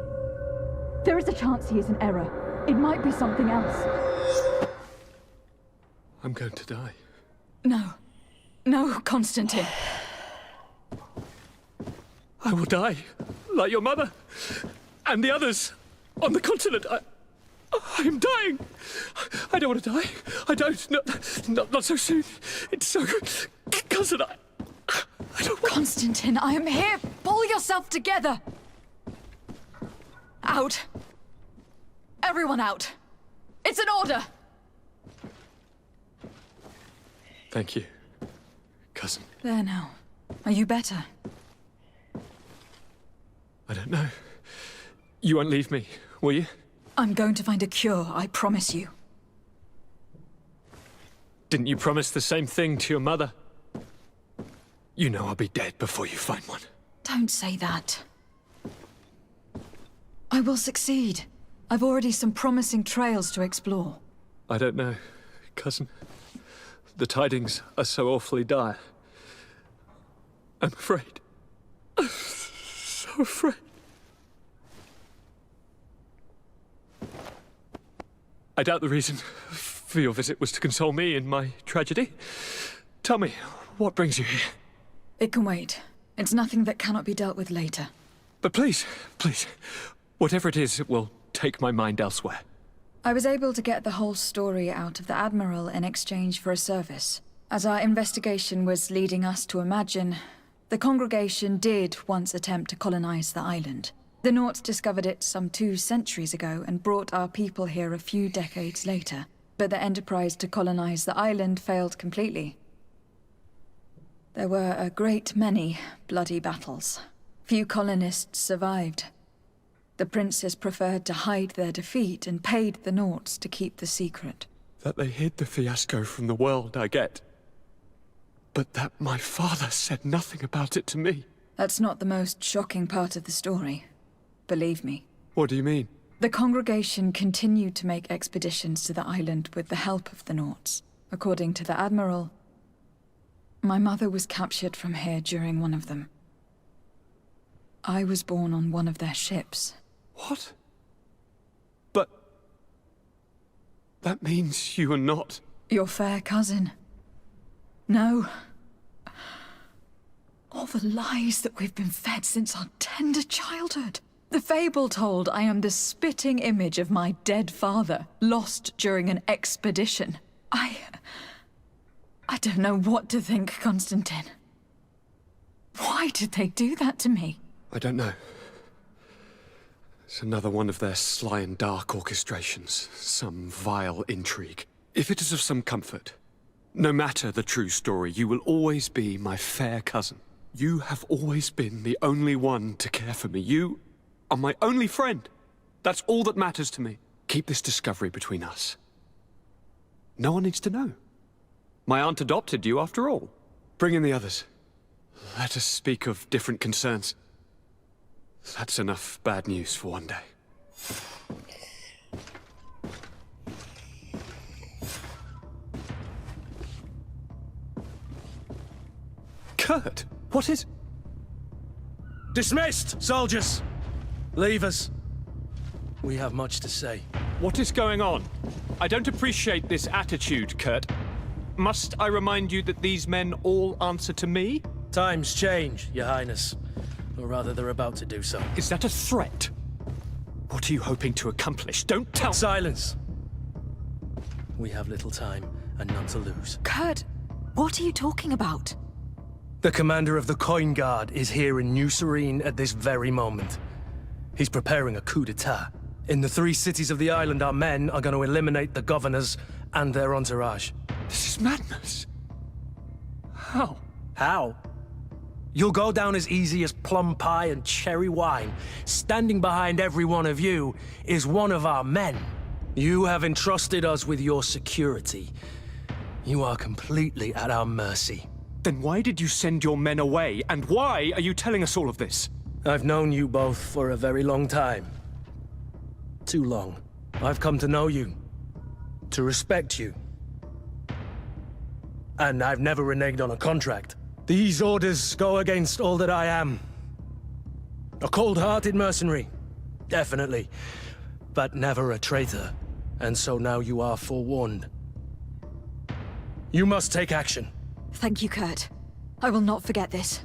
There is a chance he is in error. It might be something else. I'm going to die. No. No, Constantin. I will die, like your mother, and the others on the continent. I am dying. I don't want to die. I don't. Not so soon. It's so... Cousin, I don't want... Constantin, I am here. Pull yourself together. Out. Everyone out. It's an order. Thank you, cousin. There now. Are you better? I don't know. You won't leave me, will you? I'm going to find a cure, I promise you. Didn't you promise the same thing to your mother? You know I'll be dead before you find one. Don't say that. I will succeed. I've already some promising trails to explore. I don't know, cousin. The tidings are so awfully dire. I'm afraid. I'm so afraid. I doubt the reason for your visit was to console me in my tragedy. Tell me, what brings you here? It can wait. It's nothing that cannot be dealt with later. But please, whatever it is, it will take my mind elsewhere. I was able to get the whole story out of the Admiral in exchange for a service. As our investigation was leading us to imagine, the congregation did once attempt to colonize the island. The Nauts discovered it some 2 centuries ago and brought our people here a few decades later. But the enterprise to colonize the island failed completely. There were a great many bloody battles. Few colonists survived. The princes preferred to hide their defeat and paid the Nauts to keep the secret. That they hid the fiasco from the world, I get. But that my father said nothing about it to me. That's not the most shocking part of the story. Believe me. What do you mean? The congregation continued to make expeditions to the island with the help of the Nauts. According to the Admiral, my mother was captured from here during one of them. I was born on one of their ships. What? But... that means you are not... Your fair cousin. No. All the lies that we've been fed since our tender childhood. The fable told I am the spitting image of my dead father, lost during an expedition. I don't know what to think, Constantin. Why did they do that to me? I don't know. It's another one of their sly and dark orchestrations. Some vile intrigue. If it is of some comfort, no matter the true story, you will always be my fair cousin. You have always been the only one to care for me. You are my only friend. That's all that matters to me. Keep this discovery between us. No one needs to know. My aunt adopted you after all. Bring in the others. Let us speak of different concerns. That's enough bad news for one day. Kurt, what is... Dismissed, soldiers! Leave us. We have much to say. What is going on? I don't appreciate this attitude, Kurt. Must I remind you that these men all answer to me? Times change, Your Highness. Or rather, they're about to do so. Is that a threat? What are you hoping to accomplish? Don't tell... Silence! We have little time and none to lose. Kurt, what are you talking about? The commander of the Coin Guard is here in New Serene at this very moment. He's preparing a coup d'etat. In the 3 cities of the island, our men are going to eliminate the governors and their entourage. This is madness. How? How? You'll go down as easy as plum pie and cherry wine. Standing behind every one of you is one of our men. You have entrusted us with your security. You are completely at our mercy. Then why did you send your men away? And why are you telling us all of this? I've known you both for a very long time. Too long. I've come to know you. To respect you. And I've never reneged on a contract. These orders go against all that I am. A cold-hearted mercenary. Definitely. But never a traitor. And so now you are forewarned. You must take action. Thank you, Kurt. I will not forget this.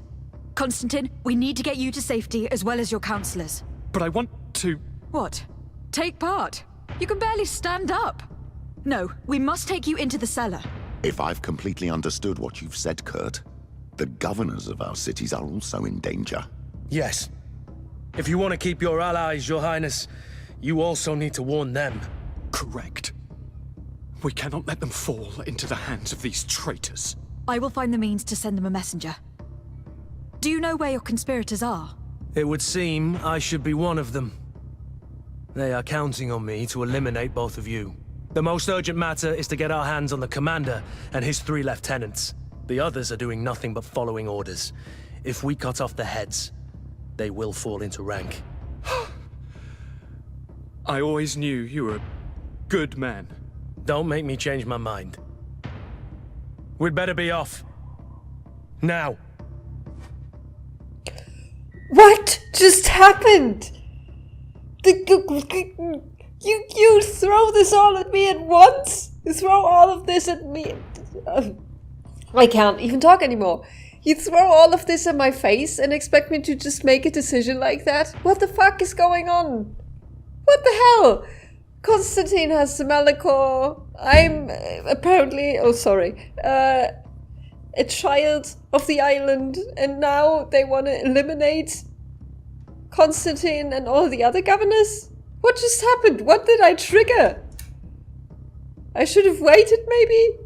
Constantin, we need to get you to safety as well as your counselors. But I want to... What? Take part? You can barely stand up. No, we must take you into the cellar. If I've completely understood what you've said, Kurt, the governors of our cities are also in danger. Yes. If you want to keep your allies, Your Highness, you also need to warn them. Correct. We cannot let them fall into the hands of these traitors. I will find the means to send them a messenger. Do you know where your conspirators are? It would seem I should be one of them. They are counting on me to eliminate both of you. The most urgent matter is to get our hands on the commander and his 3 lieutenants. The others are doing nothing but following orders. If we cut off the heads, they will fall into rank. I always knew you were a good man. Don't make me change my mind. We'd better be off. Now. What just happened? You throw this all at me at once? You throw all of this at me? I can't even talk anymore. You throw all of this in my face and expect me to just make a decision like that? What the fuck is going on? What the hell? Constantin has the Malachor. I'm apparently, a child of the island, and now they want to eliminate Constantin and all the other governors? What just happened? What did I trigger? I should have waited, maybe?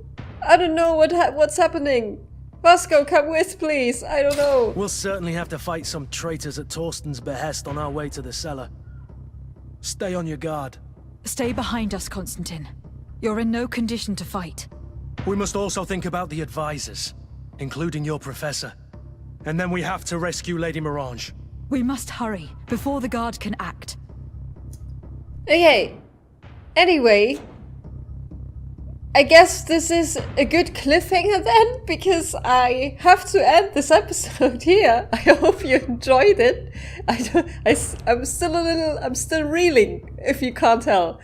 I don't know what's happening. Vasco, come with, please. I don't know. We'll certainly have to fight some traitors at Torsten's behest on our way to the cellar. Stay on your guard. Stay behind us, Constantin. You're in no condition to fight. We must also think about the advisors, including your professor. And then we have to rescue Lady Mirange. We must hurry, before the guard can act. Okay. Anyway, I guess this is a good cliffhanger then, because I have to end this episode here. I hope you enjoyed it. I'm still reeling, if you can't tell.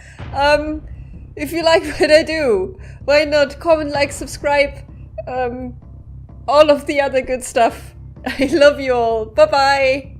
If you like what I do, why not comment, like, subscribe, all of the other good stuff. I love you all. Bye bye.